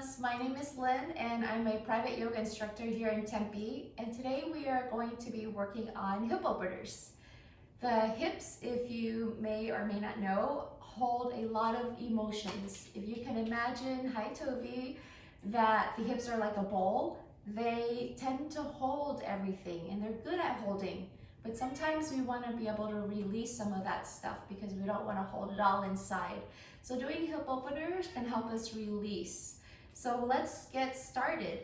Mamas, my name is Lynn and I'm a private yoga instructor here in Tempe, and today we are going to be working on hip openers. The hips, if you may or may not know, hold a lot of emotions. If you can imagine, hi Tovi, that the hips are like a bowl, they tend to hold everything and they're good at holding. But sometimes we want to be able to release some of that stuff because we don't want to hold it all inside. So doing hip openers can help us release. So let's get started.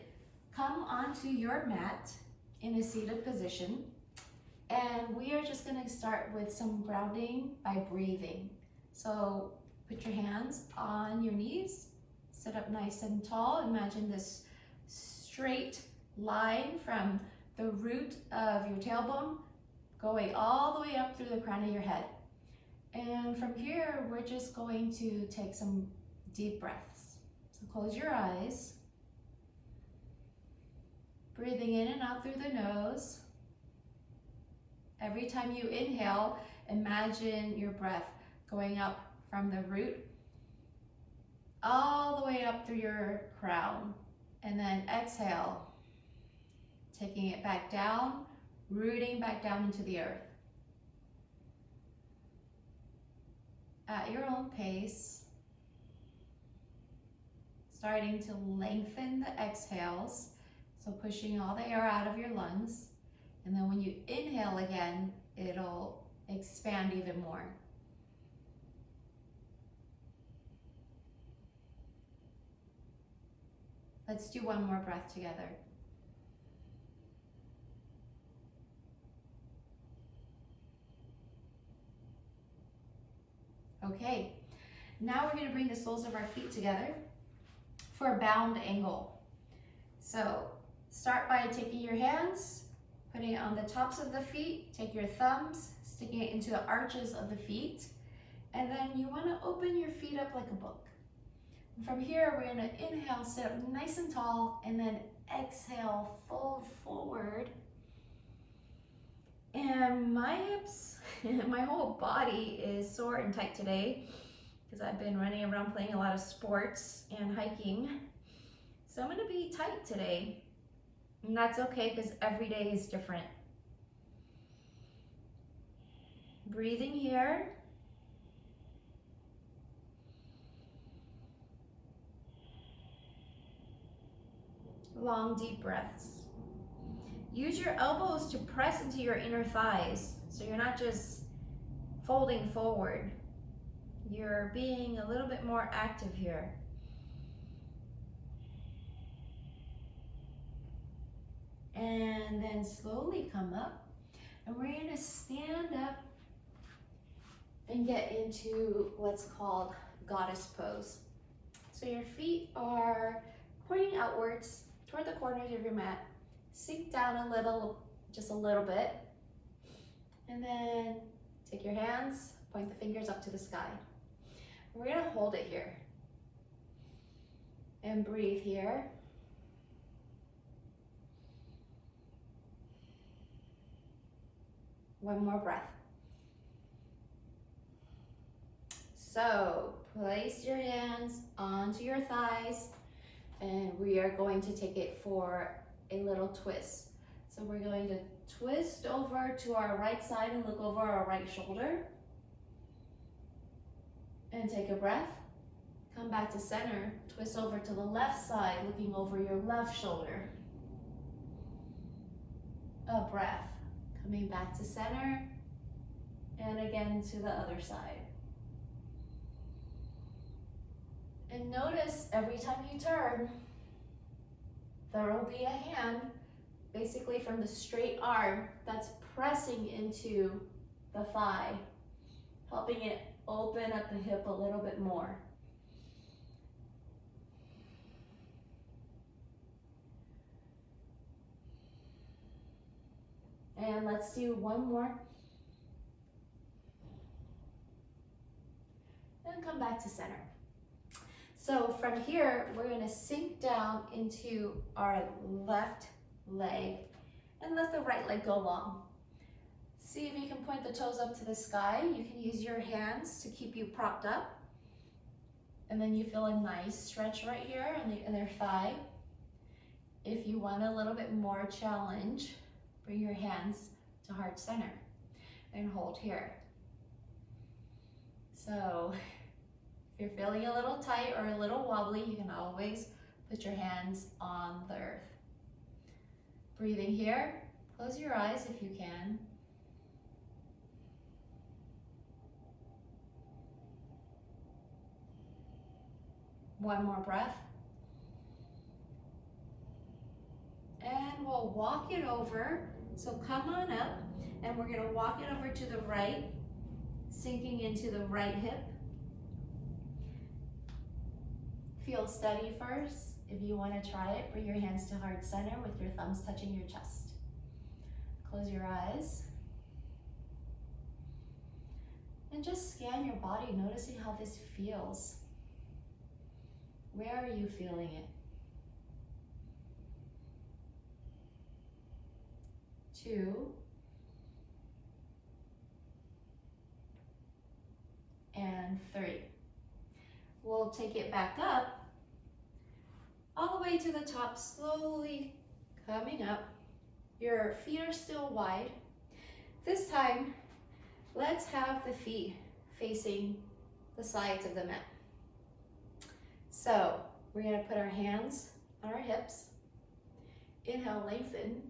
Come onto your mat in a seated position. And we are just going to start with some grounding by breathing. So put your hands on your knees, sit up nice and tall. Imagine this straight line from the root of your tailbone going all the way up through the crown of your head. And from here, we're just going to take some deep breaths. So close your eyes. Breathing in and out through the nose. Every time you inhale, imagine your breath going up from the root all the way up through your crown. And then exhale, taking it back down, rooting back down into the earth. At your own pace, starting to lengthen the exhales, so pushing all the air out of your lungs. And then when you inhale again, it'll expand even more. Let's do one more breath together. Okay, now we're going to bring the soles of our feet together for a bound angle. So start by taking your hands, putting it on the tops of the feet, take your thumbs, sticking it into the arches of the feet, and then you want to open your feet up like a book. And from here, we're going to inhale, sit up nice and tall, and then exhale, fold forward. And my hips, my whole body is sore and tight today because I've been running around playing a lot of sports and hiking. So I'm going to be tight today. And that's okay because every day is different. Breathing here. Long, deep breaths. Use your elbows to press into your inner thighs, so you're not just folding forward. You're being a little bit more active here. And then slowly come up, and we're going to stand up and get into what's called goddess pose. So your feet are pointing outwards toward the corners of your mat. Sink down a little, just a little bit, and then take your hands, point the fingers up to the sky. We're going to hold it here and breathe here. One more breath. So place your hands onto your thighs, and we are going to take it for a little twist. So we're going to twist over to our right side and look over our right shoulder. And take a breath. Come back to center. Twist over to the left side, looking over your left shoulder. A breath. Coming back to center. And again to the other side. And notice every time you turn, there will be a hand, basically from the straight arm, that's pressing into the thigh, helping it open up the hip a little bit more. And let's do one more. And come back to center. So from here, we're going to sink down into our left leg and let the right leg go long. See if you can point the toes up to the sky. You can use your hands to keep you propped up. And then you feel a nice stretch right here on the other thigh. If you want a little bit more challenge, bring your hands to heart center and hold here. So if you're feeling a little tight or a little wobbly, you can always put your hands on the earth. Breathing here, close your eyes if you can. One more breath. And we'll walk it over. So come on up, and we're gonna walk it over to the right, sinking into the right hip. Feel steady first. If you wanna try it, bring your hands to heart center with your thumbs touching your chest. Close your eyes. And just scan your body, noticing how this feels. Where are you feeling it? 2. And 3. We'll take it back up, all the way to the top, slowly coming up. Your feet are still wide. This time, let's have the feet facing the sides of the mat. So we're gonna put our hands on our hips. Inhale, lengthen.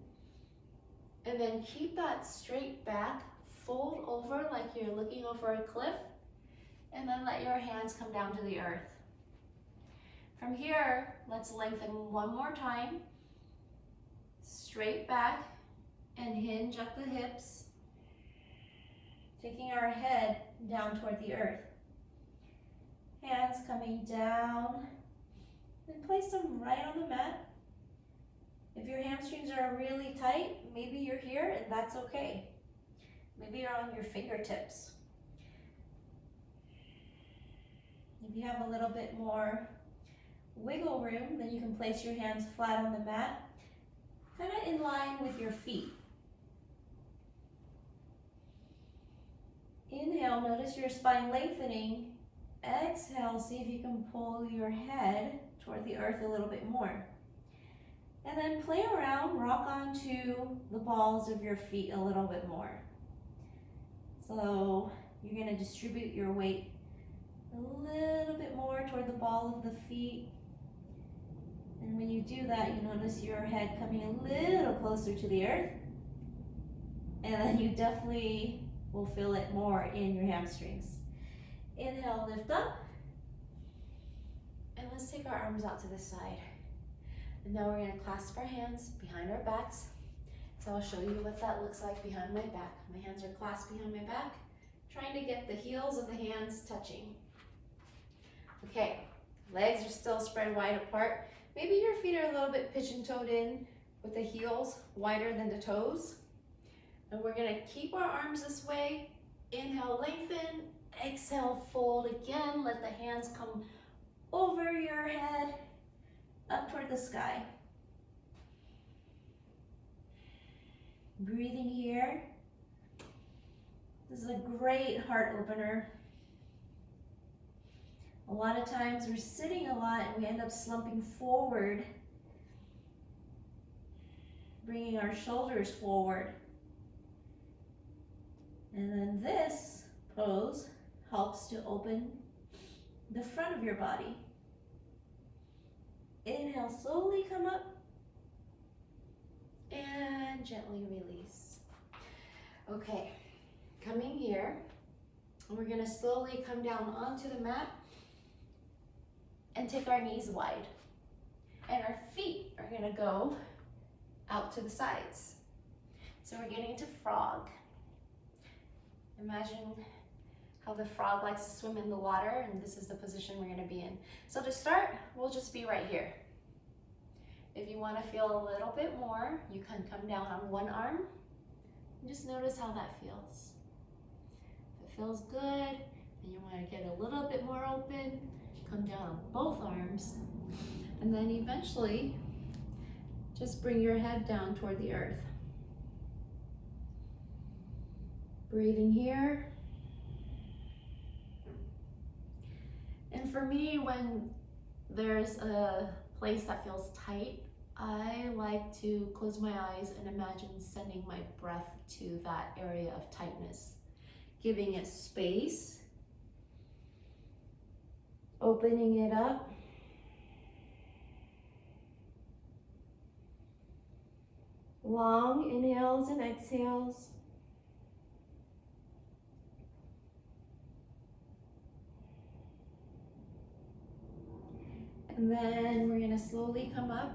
And then keep that straight back, fold over like you're looking over a cliff, and then let your hands come down to the earth. From here, let's lengthen one more time. Straight back and hinge up the hips, taking our head down toward the earth. Hands coming down, and place them right on the mat. If your hamstrings are really tight, maybe you're here, and that's okay. Maybe you're on your fingertips. If you have a little bit more wiggle room, then you can place your hands flat on the mat, kind of in line with your feet. Inhale, notice your spine lengthening. Exhale, see if you can pull your head toward the earth a little bit more. And then play around, rock onto the balls of your feet a little bit more. So you're gonna distribute your weight a little bit more toward the ball of the feet. And when you do that, you notice your head coming a little closer to the earth. And then you definitely will feel it more in your hamstrings. Inhale, lift up. And let's take our arms out to the side. And now we're gonna clasp our hands behind our backs. So I'll show you what that looks like behind my back. My hands are clasped behind my back, trying to get the heels of the hands touching. Okay, legs are still spread wide apart. Maybe your feet are a little bit pigeon-toed in with the heels wider than the toes. And we're gonna keep our arms this way. Inhale, lengthen. Exhale, fold again. Let the hands come over your head, up toward the sky. Breathing here. This is a great heart opener. A lot of times we're sitting a lot and we end up slumping forward, bringing our shoulders forward. And then this pose helps to open the front of your body. Inhale, slowly come up and gently release. Okay, coming here, we're gonna slowly come down onto the mat and take our knees wide. And our feet are gonna go out to the sides. So we're getting into frog. Imagine how the frog likes to swim in the water, and this is the position we're gonna be in. So to start, we'll just be right here. If you wanna feel a little bit more, you can come down on one arm and just notice how that feels. If it feels good and you wanna get a little bit more open, come down on both arms, and then eventually just bring your head down toward the earth. Breathing here. And for me, when there's a place that feels tight, I like to close my eyes and imagine sending my breath to that area of tightness, giving it space, opening it up. Long inhales and exhales. And then we're going to slowly come up.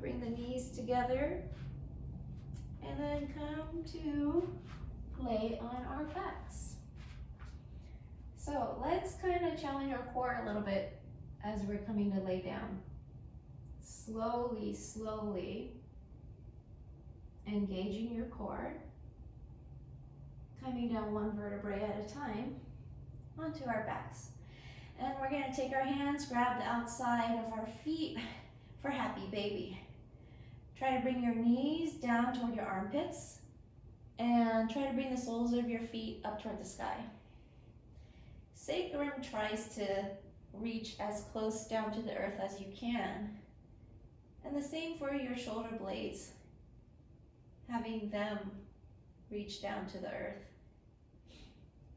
Bring the knees together. And then come to lay on our backs. So let's kind of challenge our core a little bit as we're coming to lay down. Slowly, slowly engaging your core. Coming down one vertebrae at a time onto our backs. And we're going to take our hands, grab the outside of our feet for happy baby. Try to bring your knees down toward your armpits and try to bring the soles of your feet up toward the sky. Sacrum tries to reach as close down to the earth as you can. And the same for your shoulder blades, having them reach down to the earth.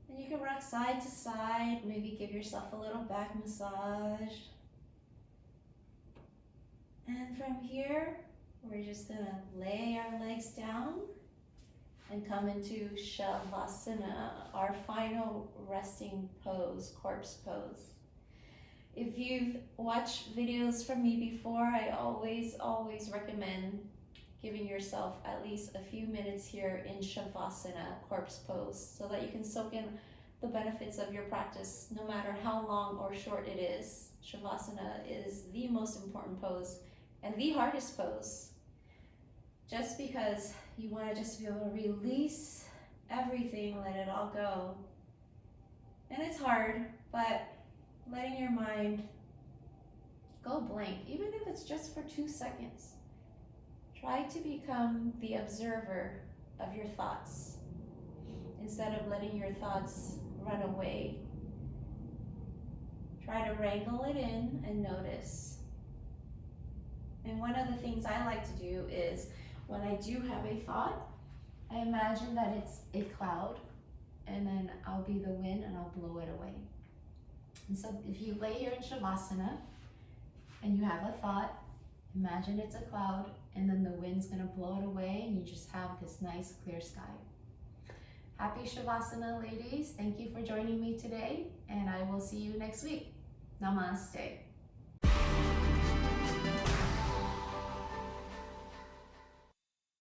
And you can rock side to side, maybe give yourself a little back massage. And from here, we're just gonna lay our legs down and come into Savasana, our final resting pose, corpse pose. If you've watched videos from me before, I always recommend giving yourself at least a few minutes here in Savasana, corpse pose, so that you can soak in the benefits of your practice, no matter how long or short it is. Savasana is the most important pose and the hardest pose, just because you want to just be able to release everything, let it all go. And it's hard, but letting your mind go blank, even if it's just for 2 seconds. Try to become the observer of your thoughts instead of letting your thoughts run away. Try to wrangle it in and notice. And one of the things I like to do is, when I do have a thought, I imagine that it's a cloud, and then I'll be the wind and I'll blow it away. And so if you lay here in Savasana and you have a thought, imagine it's a cloud, and then the wind's gonna blow it away, and you just have this nice clear sky. Happy Savasana, ladies. Thank you for joining me today, and I will see you next week. Namaste.